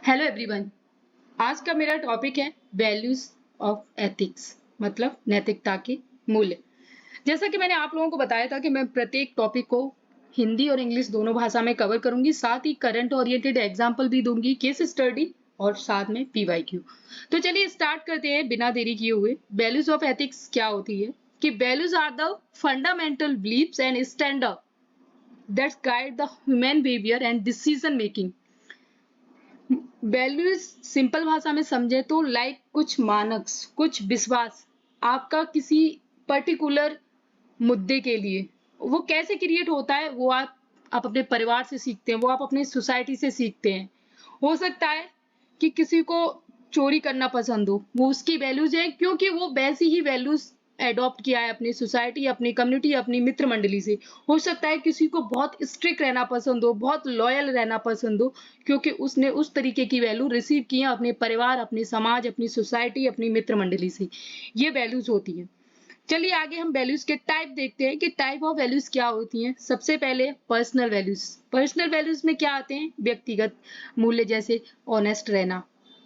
Hello everyone. आज का मेरा टॉपिक है वैल्यूज ऑफ एथिक्स, मतलब नैतिकता के मूल्य। जैसा कि मैंने आप लोगों को बताया था कि मैं प्रत्येक टॉपिक को हिंदी और इंग्लिश दोनों भाषा में कवर करूंगी, साथ ही करंट ओरिएंटेड एग्जाम्पल भी दूंगी, केस स्टडी और साथ में पीवाईक्यू। तो चलिए स्टार्ट करते हैं बिना देरी किए हुए। वैल्यूज ऑफ एथिक्स क्या होती है कि values are the fundamental beliefs and standard that guide the human behaviour and decision making. Values simple भाषा में समझे तो लाइक कुछ मानक, कुछ विश्वास आपका किसी पर्टिकुलर मुद्दे के लिए। वो कैसे क्रिएट होता है वो आप अपने परिवार से सीखते हैं, वो आप अपने सोसाइटी से सीखते हैं। हो सकता है कि किसी को चोरी करना पसंद हो, वो उसकी वैल्यूज है क्योंकि वो वैसी ही वैल्यूज एडॉप्ट किया है अपनी सोसाइटी, अपनी कम्युनिटी, अपनी मित्र मंडली से। हो सकता है किसी को बहुत स्ट्रिक्ट रहना पसंद हो, बहुत लॉयल रहना पसंद हो, क्योंकि उसने उस तरीके की वैल्यू रिसीव की है अपने परिवार, अपने समाज, अपनी सोसाइटी, अपनी मित्र मंडली से। ये वैल्यूज होती है। चलिए आगे हम वैल्यूज के टाइप देखते हैं कि टाइप ऑफ वैल्यूज क्या होती हैं। सबसे पहले पर्सनल वैल्यूज। पर्सनल वैल्यूज में क्या आते हैं? व्यक्तिगत मूल्य, जैसे ऑनेस्ट रहना,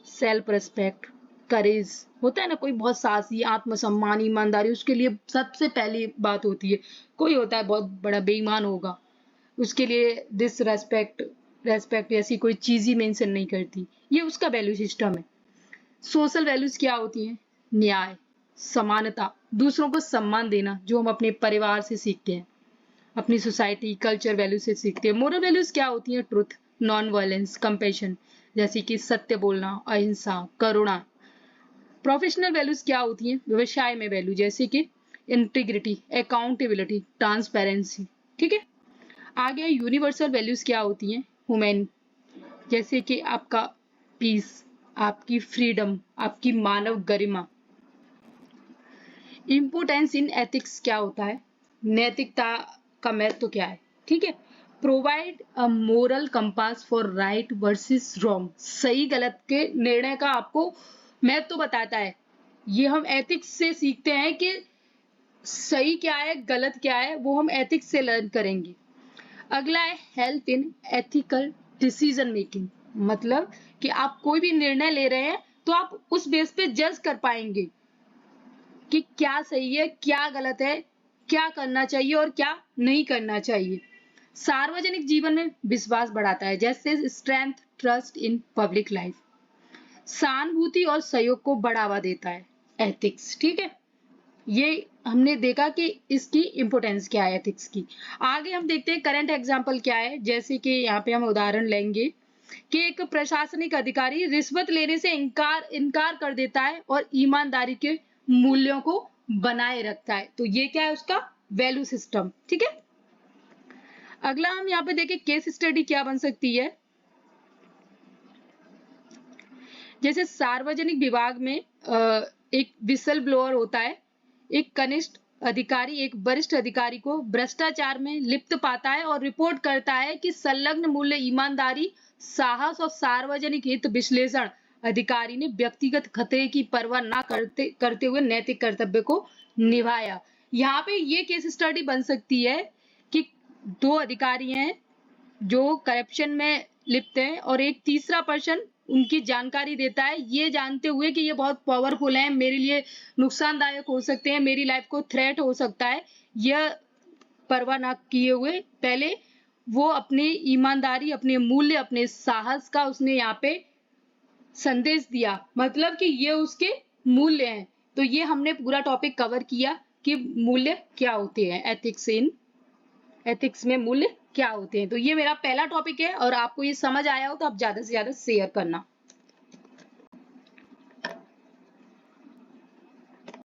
सेल्फ रिस्पेक्ट, करेज। होता है ना, कोई बहुत साहसी, आत्मसम्मान, ईमानदारी, उसके लिए सबसे पहली बात होती है। कोई होता है बहुत बड़ा बेईमान होगा, उसके लिए डिसरेस्पेक्ट, रेस्पेक्ट ऐसी कोई चीज ही मेंशन नहीं करती। ये उसका वैल्यू सिस्टम है। सोशल वैल्यूज क्या होती हैं? न्याय, समानता, दूसरों को सम्मान देना, जो हम अपने परिवार से सीखते हैं, अपनी सोसाइटी, कल्चर वैल्यू से सीखते हैं। मोरल वैल्यूज क्या होती हैं? ट्रुथ, नॉन वायलेंस, कंपैशन, जैसे कि सत्य बोलना, अहिंसा, करुणा। प्रोफेशनल वैल्यूज क्या होती हैं? व्यवसाय में वैल्यू, जैसे कि इंटीग्रिटी, अकाउंटेबिलिटी, ट्रांसपेरेंसी। ठीक है। आगे यूनिवर्सल वैल्यूज क्या होती हैं? ह्यूमैन, जैसे कि आपका पीस, आपकी फ्रीडम, आपकी मानव गरिमा। इम्पोर्टेंस इन एथिक्स क्या होता है? नैतिकता का महत्व क्या है? ठीक है। Provide a moral compass for right versus wrong, सही गलत के निर्णय का आपको महत्व बताता है। ये हम एथिक्स से सीखते हैं कि सही क्या है, गलत क्या है, वो हम एथिक्स से लर्न करेंगे। अगला है help in ethical decision making, मतलब कि आप कोई भी निर्णय ले रहे हैं तो आप उस बेस पे जज कर पाएंगे कि क्या सही है, क्या गलत है, क्या करना चाहिए और क्या नहीं करना चाहिए। सार्वजनिक जीवन में विश्वास बढ़ाता है, जैसे strength, trust in public life. सहानुभूति और सहयोग को बढ़ावा देता है एथिक्स। ठीक है। ये हमने देखा कि इसकी इंपोर्टेंस क्या है एथिक्स की। आगे हम देखते हैं करंट एग्जांपल क्या है। जैसे कि यहाँ पे हम उदाहरण लेंगे कि एक प्रशासनिक अधिकारी रिश्वत लेने से इनकार कर देता है और ईमानदारी के मूल्यों को बनाए रखता है। तो ये क्या है? उसका वैल्यू सिस्टम। ठीक है। अगला हम यहाँ पे देखें केस स्टडी क्या बन सकती है। जैसे सार्वजनिक विभाग में एक विसल ब्लोअर होता है। एक कनिष्ठ अधिकारी एक वरिष्ठ अधिकारी को भ्रष्टाचार में लिप्त पाता है और रिपोर्ट करता है कि संलग्न मूल्य, ईमानदारी, साहस और सार्वजनिक हित विश्लेषण अधिकारी ने व्यक्तिगत खतरे की परवाह न करते हुए नैतिक कर्तव्य को निभाया। यहाँ पे ये केस स्टडी बन सकती है कि दो अधिकारी हैं जो करप्शन में लिप्त हैं और एक तीसरा पर्सन उनकी जानकारी देता है, ये जानते हुए कि ये बहुत पावरफुल हैं, मेरे लिए नुकसानदायक हो सकते हैं, मेरी लाइफ को थ्रेट हो सकता है। यह परवाह ना किए हुए पहले वो अपनी ईमानदारी, अपने मूल्य, अपने साहस का उसने यहाँ पे संदेश दिया, मतलब कि ये उसके मूल्य हैं। तो ये हमने पूरा टॉपिक कवर किया कि मूल्य क्या होते हैं, एथिक्स में मूल्य क्या होते हैं। तो ये मेरा पहला टॉपिक है और आपको ये समझ आया हो तो आप ज्यादा से ज्यादा शेयर करना।